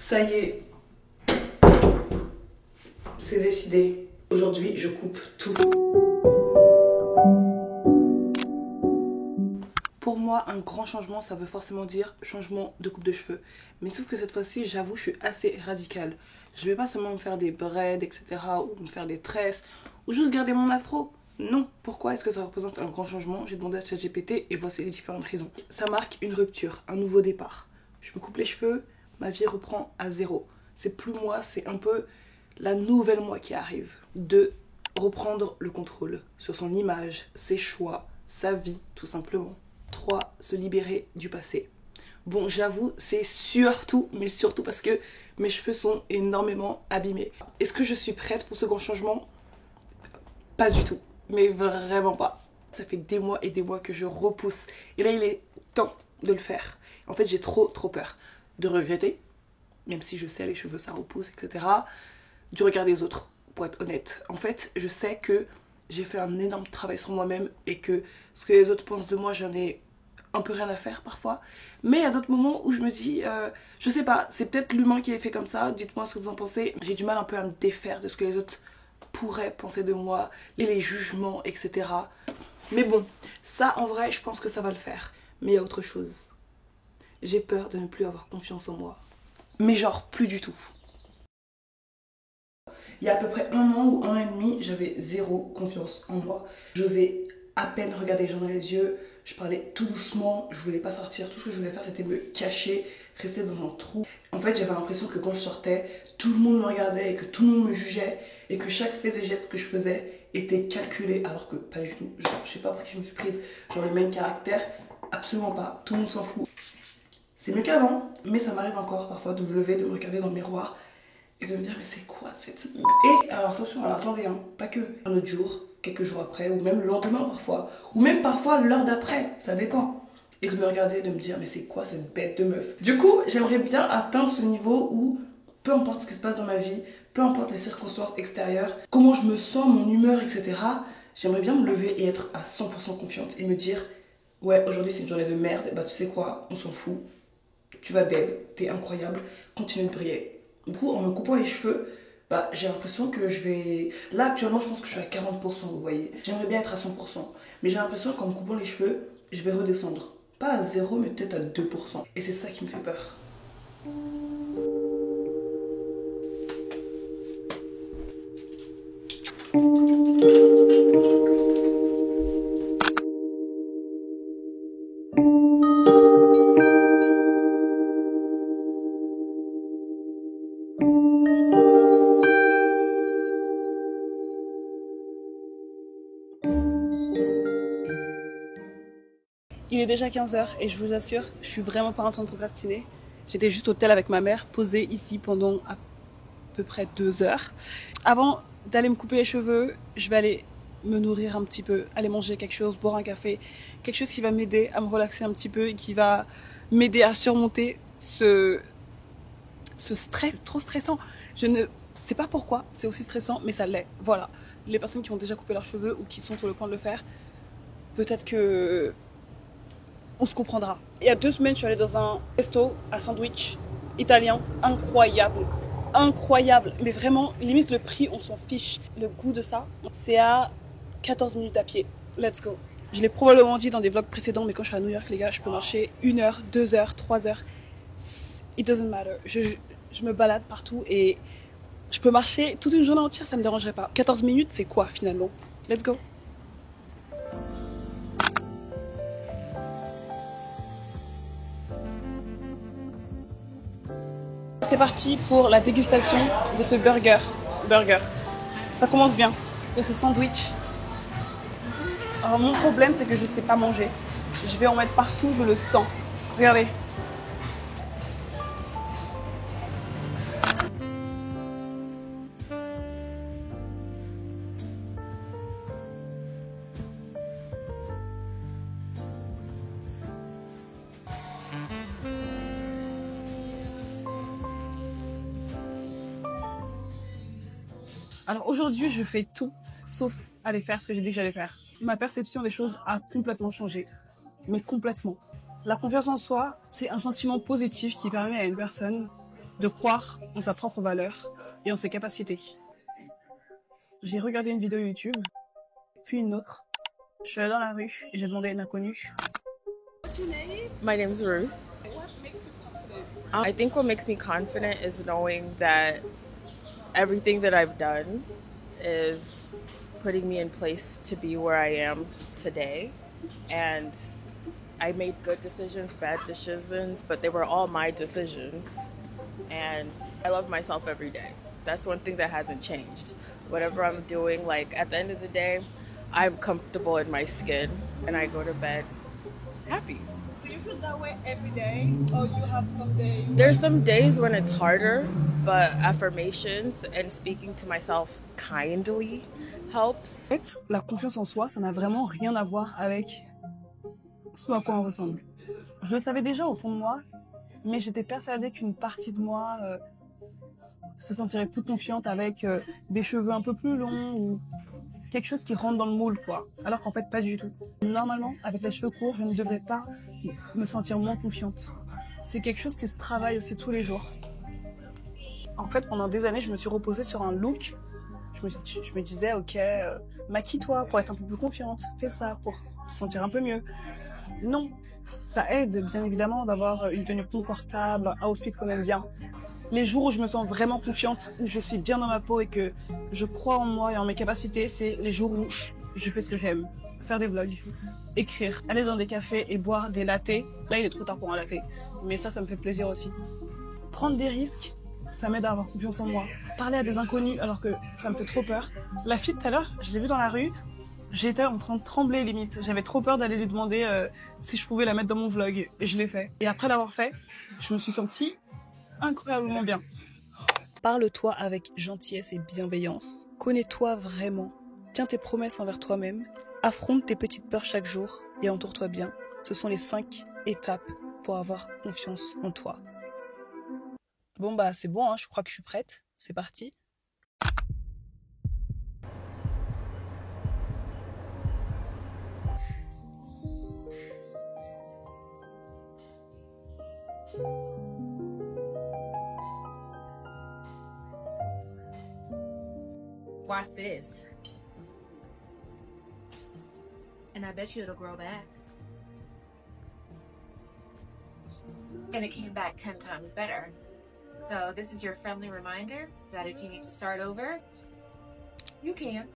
Ça y est, c'est décidé. Aujourd'hui, je coupe tout. Pour moi, un grand changement, ça veut forcément dire changement de coupe de cheveux. Mais sauf que cette fois-ci, j'avoue, je suis assez radicale. Je vais pas seulement me faire des braids, etc. ou me faire des tresses, ou juste garder mon afro. Non. Pourquoi est-ce que ça représente un grand changement? J'ai demandé à ChatGPT et voici les différentes raisons. Ça marque une rupture, un nouveau départ. Je me coupe les cheveux, ma vie reprend à zéro. C'est plus moi, c'est un peu la nouvelle moi qui arrive. De reprendre le contrôle sur son image, ses choix, sa vie, tout simplement. 3. Se libérer du passé. Bon, j'avoue, c'est surtout, mais surtout parce que mes cheveux sont énormément abîmés. Est-ce que je suis prête pour ce grand changement? Pas du tout, mais vraiment pas. Ça fait des mois et des mois que je repousse. Et là, il est temps de le faire. En fait, j'ai trop peur de regretter, même si je sais les cheveux ça repousse, etc. Du regard des autres, pour être honnête. En fait, je sais que j'ai fait un énorme travail sur moi-même et que ce que les autres pensent de moi, j'en ai un peu rien à faire parfois. Mais il y a d'autres moments où je me dis, je sais pas, c'est peut-être l'humain qui est fait comme ça, dites-moi ce que vous en pensez. J'ai du mal un peu à me défaire de ce que les autres pourraient penser de moi, et les jugements, etc. Mais bon, ça en vrai, je pense que ça va le faire. Mais il y a autre chose. J'ai peur de ne plus avoir confiance en moi. Mais genre, plus du tout. Il y a à peu près 1 an ou 1 an et demi, j'avais zéro confiance en moi. J'osais à peine regarder les gens dans les yeux, je parlais tout doucement, je voulais pas sortir. Tout ce que je voulais faire, c'était me cacher, rester dans un trou. En fait, j'avais l'impression que quand je sortais, tout le monde me regardait et que tout le monde me jugeait et que chaque fait et geste que je faisais était calculé, alors que pas du tout. Genre, je sais pas pour qui je me suis prise, genre le même caractère, absolument pas, tout le monde s'en fout. C'est mieux qu'avant, mais ça m'arrive encore parfois de me lever, de me regarder dans le miroir et de me dire mais c'est quoi cette... Et alors attention, alors attendez, hein, pas que un autre jour, quelques jours après, ou même le lendemain parfois, ou même parfois l'heure d'après, ça dépend. Et de me regarder et de me dire mais c'est quoi cette bête de meuf. Du coup, j'aimerais bien atteindre ce niveau où peu importe ce qui se passe dans ma vie, peu importe les circonstances extérieures, comment je me sens, mon humeur, etc. J'aimerais bien me lever et être à 100% confiante et me dire ouais, aujourd'hui c'est une journée de merde, bah tu sais quoi, on s'en fout, tu vas dead, t'es incroyable, continue de briller. Du coup, en me coupant les cheveux, bah, j'ai l'impression que je vais... Là, actuellement, je pense que je suis à 40%, vous voyez. J'aimerais bien être à 100%. Mais j'ai l'impression qu'en me coupant les cheveux, je vais redescendre. Pas à 0, mais peut-être à 2%. Et c'est ça qui me fait peur. Il est déjà 15h et je vous assure, je suis vraiment pas en train de procrastiner. J'étais juste au tel avec ma mère, posée ici pendant à peu près 2 heures. Avant d'aller me couper les cheveux, je vais aller me nourrir un petit peu, aller manger quelque chose, boire un café, quelque chose qui va m'aider à me relaxer un petit peu et qui va m'aider à surmonter ce stress trop stressant. Je ne sais pas pourquoi c'est aussi stressant, mais ça l'est. Voilà. Les personnes qui ont déjà coupé leurs cheveux ou qui sont sur le point de le faire, peut-être que on se comprendra. Il y a 2 semaines, je suis allée dans un resto à sandwich italien, incroyable. Incroyable, mais vraiment, limite le prix, on s'en fiche. Le goût de ça, c'est à 14 minutes à pied. Let's go. Je l'ai probablement dit dans des vlogs précédents, mais quand je suis à New York, les gars, je peux marcher 1 heure, 2 heures, 3 heures. It doesn't matter. Je me balade partout et je peux marcher toute une journée entière, ça me dérangerait pas. 14 minutes, c'est quoi finalement? Let's go. C'est parti pour la dégustation de ce burger. Ça commence bien. De ce sandwich. Alors mon problème, c'est que je ne sais pas manger. Je vais en mettre partout, je le sens. Regardez. Alors aujourd'hui, je fais tout sauf aller faire ce que j'ai dit que j'allais faire. Ma perception des choses a complètement changé. Mais complètement. La confiance en soi, c'est un sentiment positif qui permet à une personne de croire en sa propre valeur et en ses capacités. J'ai regardé une vidéo YouTube, puis une autre. Je suis allée dans la rue et j'ai demandé à une inconnue. What's your name? My name's Ruth. What makes you confident? I think what makes me confident is knowing that everything that I've done is putting me in place to be where I am today. And I made good decisions, bad decisions, but they were all my decisions. And I love myself every day. That's one thing that hasn't changed. Whatever I'm doing, like at the end of the day, I'm comfortable in my skin and I go to bed happy. Do you feel that way every day, or you have some days? There's some days when it's harder, but affirmations and speaking to myself kindly helps. En fait, la confiance en soi, ça n'a vraiment rien à voir avec ce à quoi on ressemble. Je le savais déjà au fond de moi, mais j'étais persuadée qu'une partie de moi se sentirait plus confiante avec des cheveux un peu plus longs ou quelque chose qui rentre dans le moule, quoi. Alors qu'en fait, pas du tout. Normalement, avec les cheveux courts, je ne devrais pas me sentir moins confiante. C'est quelque chose qui se travaille aussi tous les jours. En fait, pendant des années, je me suis reposée sur un look. Je me disais, ok, maquille-toi pour être un peu plus confiante. Fais ça pour te sentir un peu mieux. Non, ça aide bien évidemment d'avoir une tenue confortable, un outfit qu'on aime bien. Les jours où je me sens vraiment confiante, où je suis bien dans ma peau et que je crois en moi et en mes capacités, c'est les jours où je fais ce que j'aime. Faire des vlogs, écrire, aller dans des cafés et boire des lattés. Là, il est trop tard pour un latte, mais ça me fait plaisir aussi. Prendre des risques, ça m'aide à avoir confiance en moi. Parler à des inconnus alors que ça me fait trop peur. La fille tout à l'heure, je l'ai vue dans la rue, j'étais en train de trembler limite. J'avais trop peur d'aller lui demander si je pouvais la mettre dans mon vlog. Et je l'ai fait. Et après l'avoir fait, je me suis sentie incroyablement bien. Parle-toi avec gentillesse et bienveillance. Connais-toi vraiment. Tiens tes promesses envers toi-même. Affronte tes petites peurs chaque jour et entoure-toi bien. Ce sont les 5 étapes pour avoir confiance en toi. Bon bah c'est bon, hein, je crois que je suis prête. C'est parti. Watch this. And I bet you it'll grow back. And it came back 10 times better. So this is your friendly reminder that if you need to start over, you can.